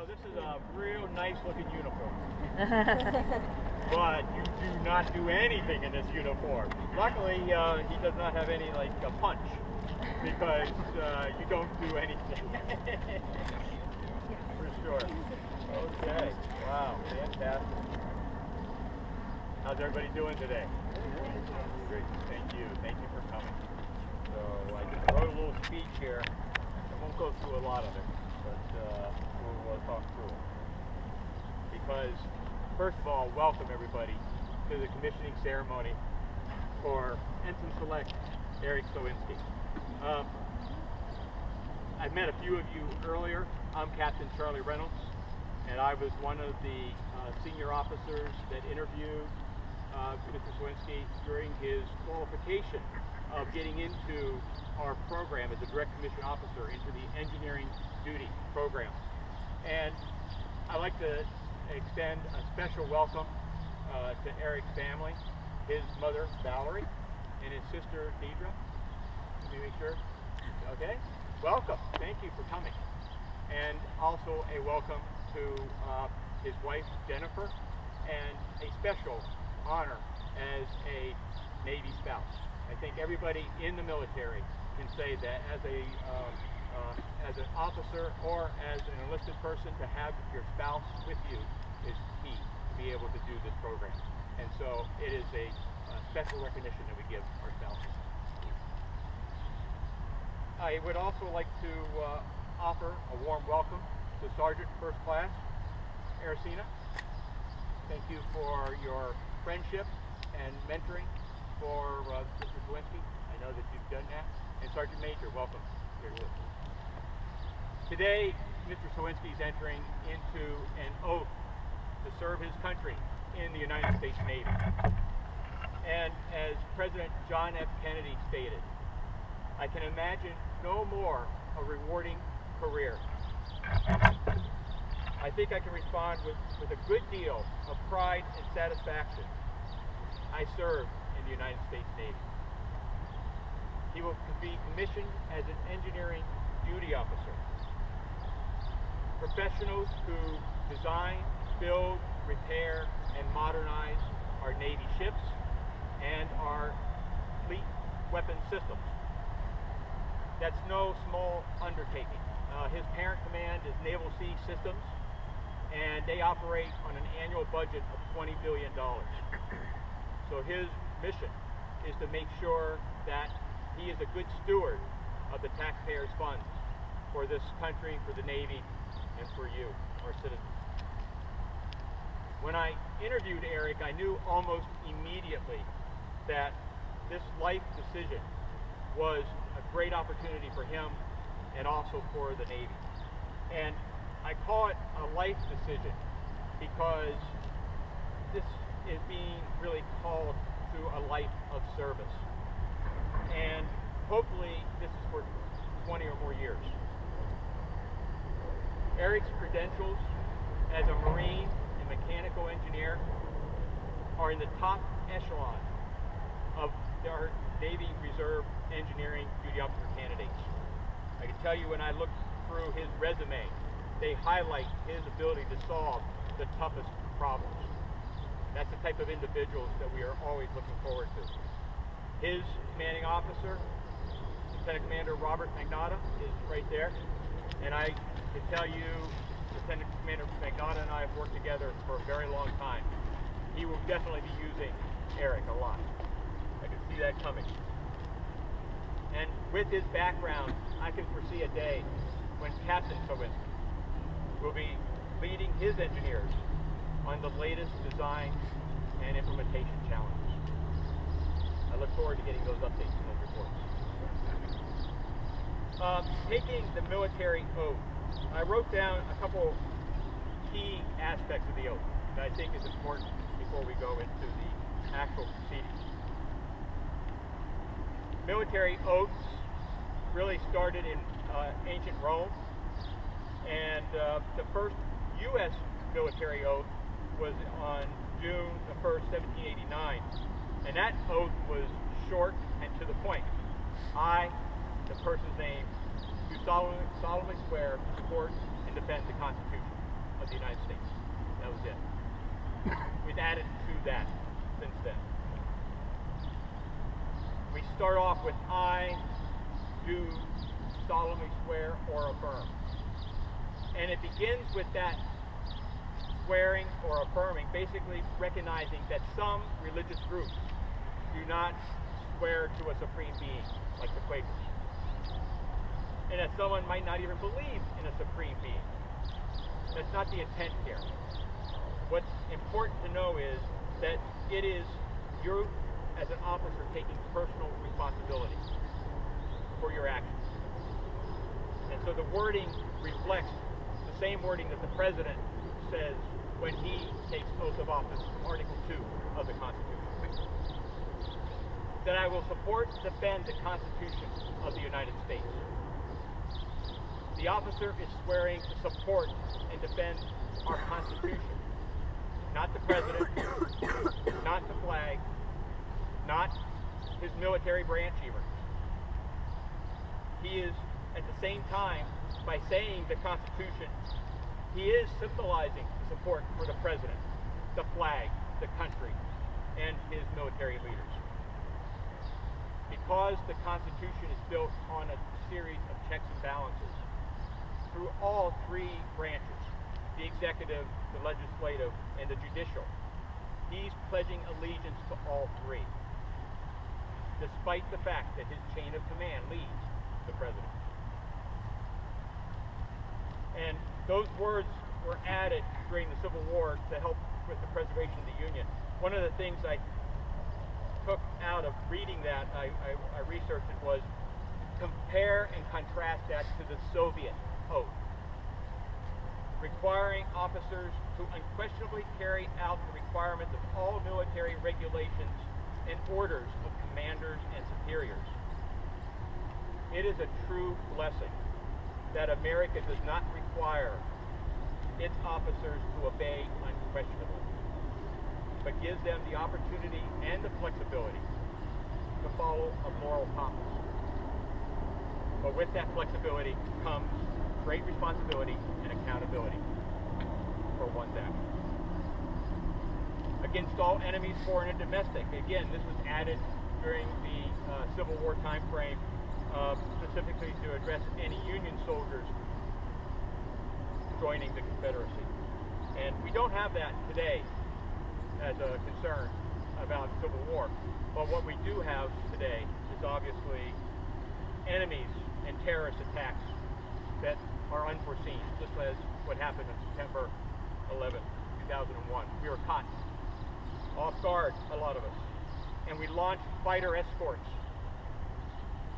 know, this is a real nice looking uniform. But you do not do anything in this uniform. Luckily, he does not have any, like, punch, because you don't do anything. For sure. Okay. Wow. Fantastic. How's everybody doing today? Great. Thank you. Thank you for coming. So I just wrote a little speech here. I won't go through a lot of it, but we'll talk through it. Because, first of all, welcome everybody to the commissioning ceremony for Ensign Select Eric Slowinski. I've met a few of you earlier. I'm Captain Charlie Reynolds, and I was one of the senior officers that interviewed Mr. Slowinski during his qualification of getting into our program as a direct commission officer into the engineering duty program. And I'd like to extend a special welcome to Eric's family, his mother Valerie, and his sister Deidre. Let me make sure. Okay. Welcome. Thank you for coming. And also a welcome to his wife Jennifer, and a special honor as a Navy spouse. I think everybody in the military can say that as an officer or as an enlisted person, to have your spouse with you is key to be able to do this program. And so it is a special recognition that we give our spouses. I would also like to offer a warm welcome to Sergeant First Class Aracena. Thank you for your friendship and mentoring for Mr. Slowinski. I know that you've done that. And Sergeant Major, welcome here to us. Today, Mr. Slowinski is entering into an oath to serve his country in the United States Navy. And as President John F. Kennedy stated, I can imagine no more a rewarding career. I think I can respond with a good deal of pride and satisfaction. I served in the United States Navy. He will be commissioned as an engineering duty officer. Professionals who design, build, repair, and modernize our Navy ships and our fleet weapon systems. That's no small undertaking. His parent command is Naval Sea Systems, and they operate on an annual budget of $20 billion. So his mission is to make sure that he is a good steward of the taxpayers' funds for this country, for the Navy, and for you, our citizens. When I interviewed Eric, I knew almost immediately that this life decision was a great opportunity for him and also for the Navy. And I call it a life decision because this is being really called to a life of service. And hopefully this is for 20 or more years. Eric's credentials as a Marine and mechanical engineer are in the top echelon of our Navy Reserve engineering duty officer candidates. I can tell you, when I look through his resume, they highlight his ability to solve the toughest problems. That's the type of individuals that we are always looking forward to. His commanding officer, Lieutenant Commander Robert Magnotta, is right there. And I can tell you, Lieutenant Commander Magnotta and I have worked together for a very long time. He will definitely be using Eric a lot. I can see that coming. And with his background, I can foresee a day when Captain Slowinski will be leading his engineers on the latest design and implementation challenges. I look forward to getting those updates and those reports. Taking the military oath, I wrote down a couple key aspects of the oath that I think is important before we go into the actual proceedings. Military oaths really started in ancient Rome, and the first U.S. military oath was on June the 1st, 1789, and that oath was short and to the point. I, the person's name, do solemnly swear to support and defend the Constitution. of the United States. That was it. We've added to that since then. We start off with I do solemnly swear or affirm. And it begins with that swearing or affirming, basically recognizing that some religious groups do not swear to a supreme being, like the Quakers. And that someone might not even believe in a supreme being. That's not the intent here. What's important to know is that it is you as an officer taking personal responsibility for your actions. And so the wording reflects the same wording that the President says when he takes oath of office from Article 2 of the Constitution. That I will support and defend the Constitution of the United States. The officer is swearing to support and defend our Constitution. Not the President, not the flag, not his military branch even. He is, at the same time, by saying the Constitution, he is symbolizing support for the President, the flag, the country, and his military leaders. Because the Constitution is built on a series of checks and balances through all three branches, the executive, the legislative, and the judicial, he's pledging allegiance to all three, despite the fact that his chain of command leads the President. And those words were added during the Civil War to help with the preservation of the Union. One of the things I took out of reading that, I researched it, was compare and contrast that to the Soviet oath, requiring officers to unquestionably carry out the requirements of all military regulations and orders of commanders and superiors. It is a true blessing that America does not require its officers to obey unquestionably, but gives them the opportunity and the flexibility to follow a moral compass. But with that flexibility comes great responsibility and accountability for one's actions. Against all enemies, foreign and domestic. Again, this was added during the Civil War time frame, specifically to address any Union soldiers joining the Confederacy. And we don't have that today as a concern about Civil War. But what we do have today is obviously enemies and terrorist attacks that are unforeseen, just as what happened on September 11, 2001. We were caught off guard, a lot of us, and we launched fighter escorts,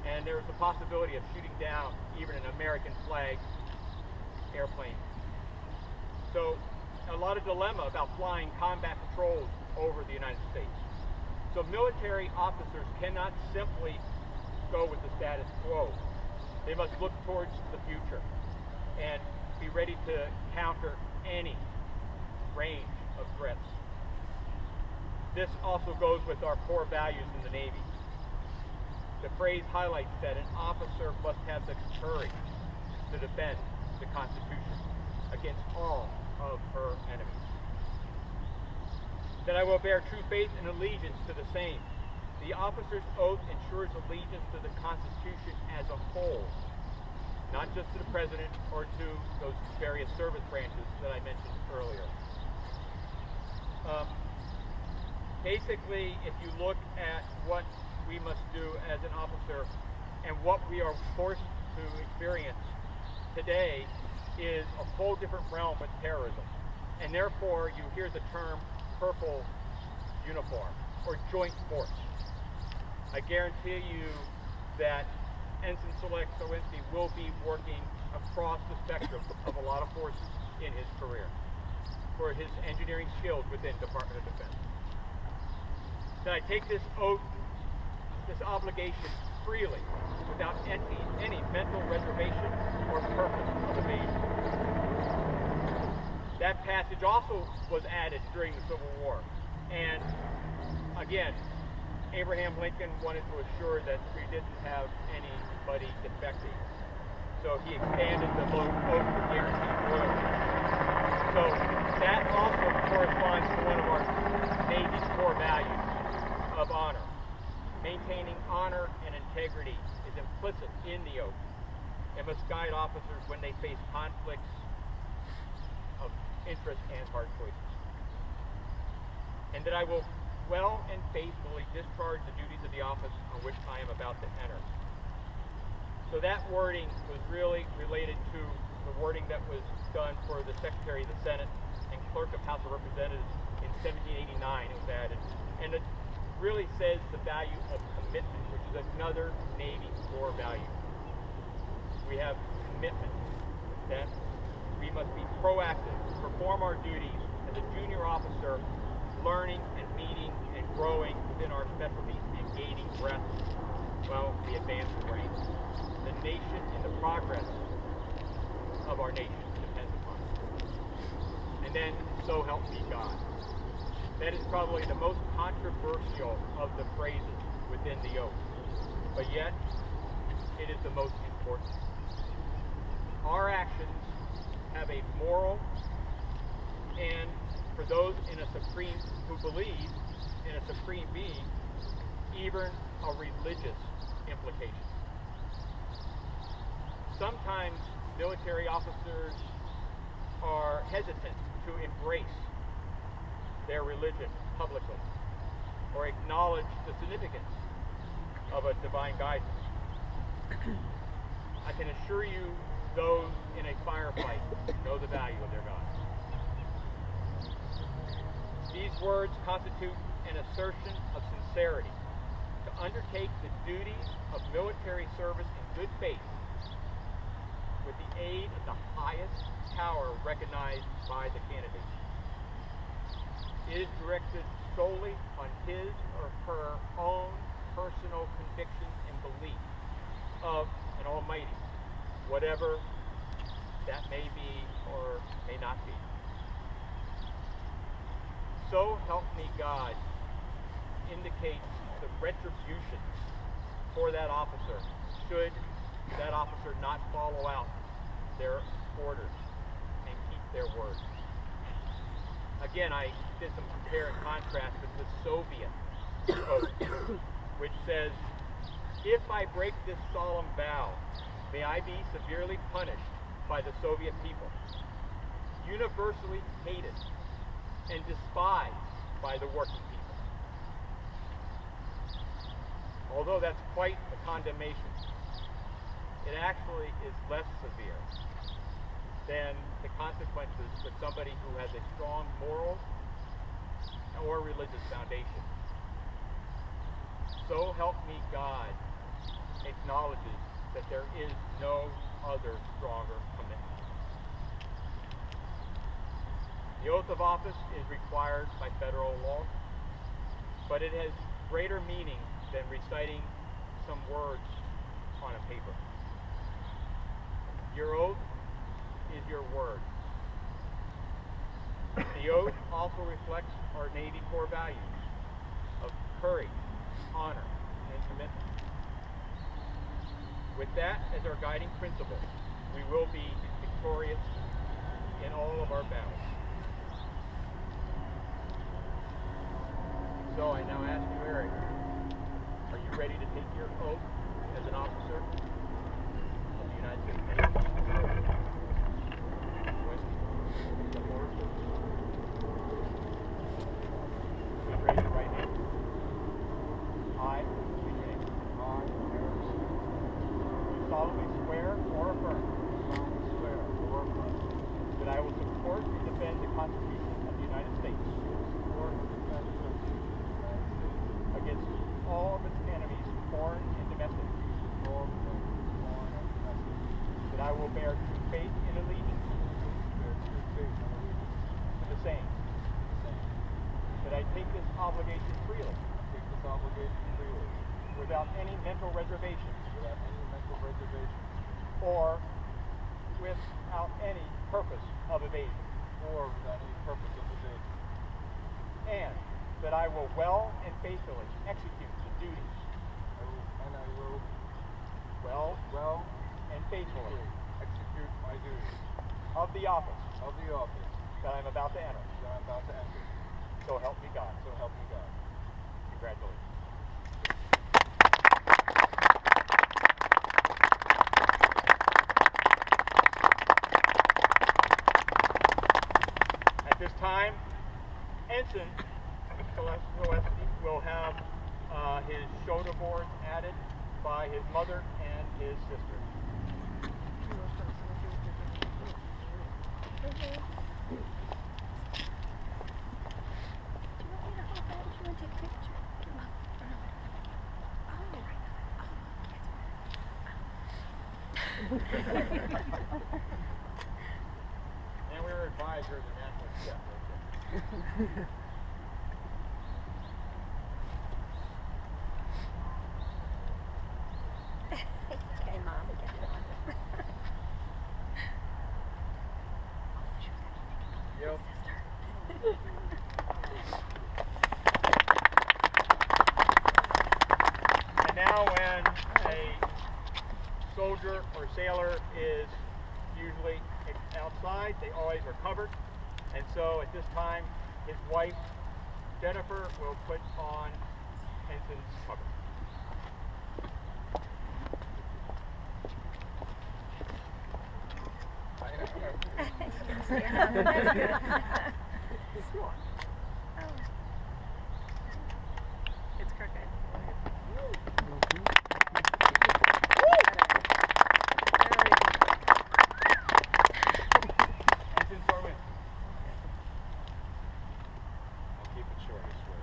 and there was the possibility of shooting down even an American flag airplane. So a lot of dilemma about flying combat patrols over the United States. So military officers cannot simply go with the status quo. They must look towards the future and be ready to counter any range of threats. This also goes with our core values in the Navy. The phrase highlights that an officer must have the courage to defend the Constitution against all of her enemies. That I will bear true faith and allegiance to the same. The officer's oath ensures allegiance to the Constitution as a whole, not just to the President or to those various service branches that I mentioned earlier. Basically, if you look at what we must do as an officer and what we are forced to experience today is a whole different realm with terrorism. And therefore, you hear the term purple uniform or joint force. I guarantee you that Ensign Select Sowinski will be working across the spectrum of a lot of forces in his career for his engineering skills within Department of Defense. That I take this oath, this obligation freely, without any mental reservation or purpose of evasion. That passage also was added during the Civil War. And again, Abraham Lincoln wanted to assure that we didn't have anybody defecting. So he expanded the oath to guarantee loyalty. So that also corresponds to one of our Navy's core values of honor. Maintaining honor and integrity is implicit in the oath and must guide officers when they face conflicts of interest and hard choices. And that I will well and faithfully discharge the duties of the office on which I am about to enter. So that wording was really related to the wording that was done for the Secretary of the Senate and Clerk of House of Representatives in 1789. It was added. And it really says the value of commitment, which is another Navy core value. We have commitment that we must be proactive, perform our duties as a junior officer, learning and meeting and growing within our specialties and gaining breadth while we advance the ranks. The nation and the progress of our nation depends upon it. And then, so help me God. That is probably the most controversial of the phrases within the oath, but yet it is the most important. Our actions have a moral and, for those in a supreme who believe in a supreme being, even a religious implication. Sometimes military officers are hesitant to embrace their religion publicly or acknowledge the significance of a divine guidance. I can assure you those in a firefight know the value of their God. These words constitute an assertion of sincerity to undertake the duties of military service in good faith with the aid of the highest power recognized by the candidate. It is directed solely on his or her own personal conviction and belief of an Almighty, whatever that may be or may not be. So help me God indicates the retribution for that officer should that officer not follow out their orders and keep their word. Again, I did some compare and contrast with the Soviet oath, which says, if I break this solemn vow, may I be severely punished by the Soviet people, universally hated and despised by the working people. Although that's quite a condemnation, it actually is less severe than the consequences with somebody who has a strong moral or religious foundation. So help me God acknowledges that there is no other stronger commitment. The oath of office is required by federal law, but it has greater meaning than reciting some words on a paper. Your oath is your word. The oath also reflects our Navy core values of courage, honor, and commitment. With that as our guiding principle, we will be victorious in all of our battles. So I now ask you, Eric, are you ready to take your oath as an officer of the United States Navy? With the horses. Please raise your right hand. I, please your name. I, Eric, do solemnly swear or affirm that I will support and defend the Constitution of the United States against all of its enemies, foreign and domestic. That I will bear true faith and allegiance to the same. That I take this obligation freely. Without any mental reservation. Or without any purpose of evasion. And that I will well and faithfully execute the duties. And I will well and faithfully execute my duties of the office of the office that I'm about to enter. that I'm about to enter. So help me God. So help me God. Congratulations. At this time, Ensign Gillespie will have his shoulder board added by his mother and his sister. And we were advised there's a national chef right there. Okay, Mom, get it on. Yep. And now when a soldier or sailor is usually outside, they always are covered. And so at this time, his wife, Jennifer, will put on Ensign's cover. It's crooked. Ensign Corwin. I'll keep it short, I swear.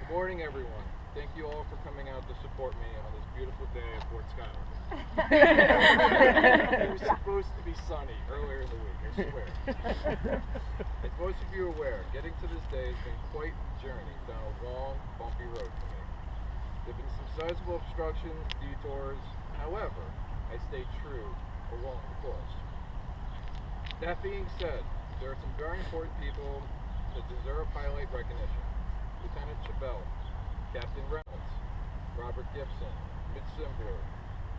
Good morning, everyone. Thank you all for coming out to support me on this beautiful day at Fort Schuyler. It was supposed to be sunny earlier in the week, I swear. As most of you are aware, getting to this day has been quite a journey down a long, bumpy road for me. There have been some sizable obstructions, detours. However, I stayed true along the course. That being said, there are some very important people that deserve highlight recognition. Lieutenant Chabelle, Captain Reynolds, Robert Gibson, Mitch Simbler,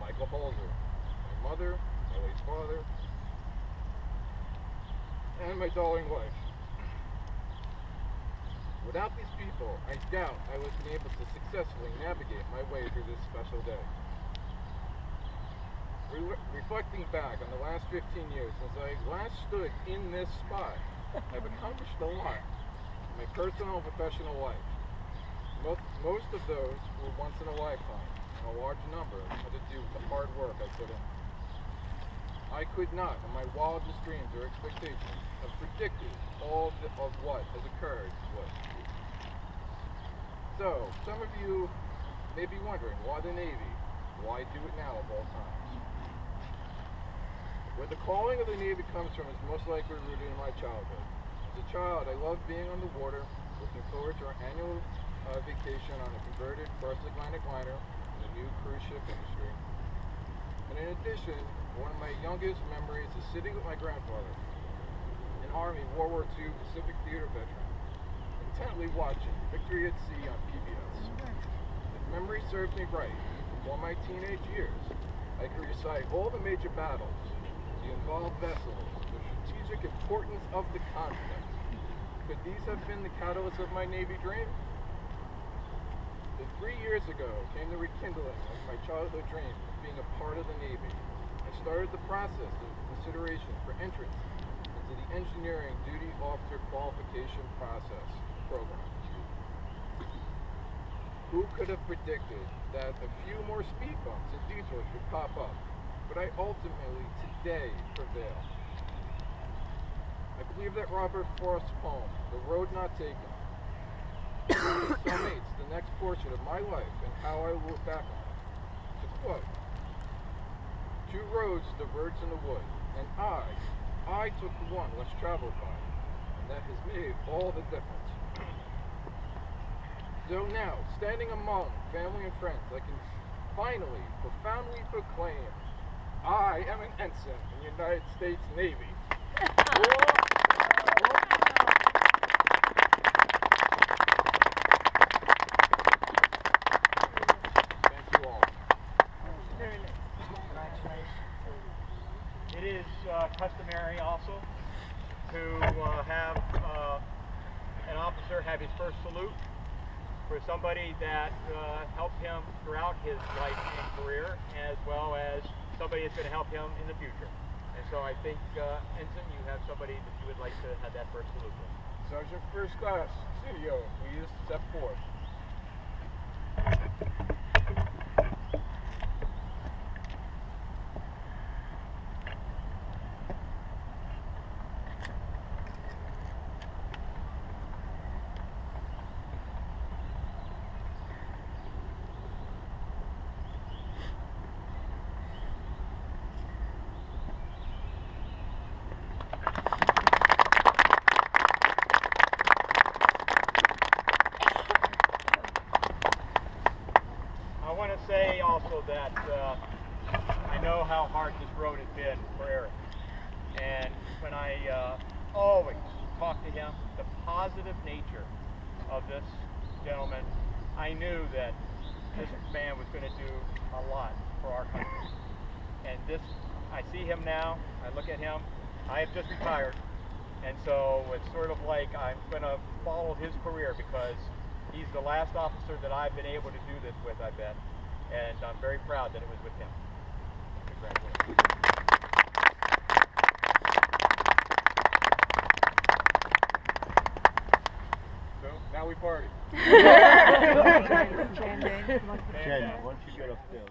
Michael Holzer, my mother, my late father, and my darling wife. Without these people, I doubt I would have been able to successfully navigate my way through this special day. Reflecting back on the last 15 years since I last stood in this spot, I've accomplished a lot in my personal and professional life. Most of those were once in a lifetime, and a large number had to do with the hard work I put in. I could not, in my wildest dreams or expectations, have predicted all of what has occurred with. So, some of you may be wondering, why the Navy? Why do it now of all times? Where the calling of the Navy comes from is most likely rooted in my childhood. As a child, I loved being on the water, looking forward to our annual vacation on a converted First Atlantic liner in the new cruise ship industry. And in addition, one of my youngest memories is sitting with my grandfather, an Army World War II Pacific Theater veteran, intently watching Victory at Sea on PBS. If memory serves me right, before my teenage years, I could recite all the major battles, the involved vessels, the strategic importance of the conflict. Could these have been the catalyst of my Navy dream? Then 3 years ago came the rekindling of my childhood dream of being a part of the Navy. I started the process of consideration for entrance into the Engineering Duty Officer Qualification Process program. Who could have predicted that a few more speed bumps and detours would pop up? But I ultimately, today, prevail. I believe that Robert Frost's poem, The Road Not Taken, summates the next portion of my life and how I look back on it. To quote, "Two roads diverged in the wood, and I took the one less traveled by, and that has made all the difference." So now, standing among family and friends, I can finally, profoundly proclaim, I am an ensign in the United States Navy. Thank you all. It is customary also to have an officer have his first salute for somebody that helped him throughout his life and career, as well as somebody that's going to help him in the future. And so I think, Ensign, you have somebody that you would like to have that first salute with. Sergeant First Class Studio, please step forward. I want to say also that I know how hard this road has been for Eric. And when I always talk to him, the positive nature of this gentleman, I knew that this man was going to do a lot for our country. And this, I see him now, I look at him, I have just retired. And so it's sort of like I'm going to follow his career because he's the last officer that I've been able to do this with, I bet. And I'm very proud that it was with him. Congratulations. So, now we party. Jen, once you get upstairs,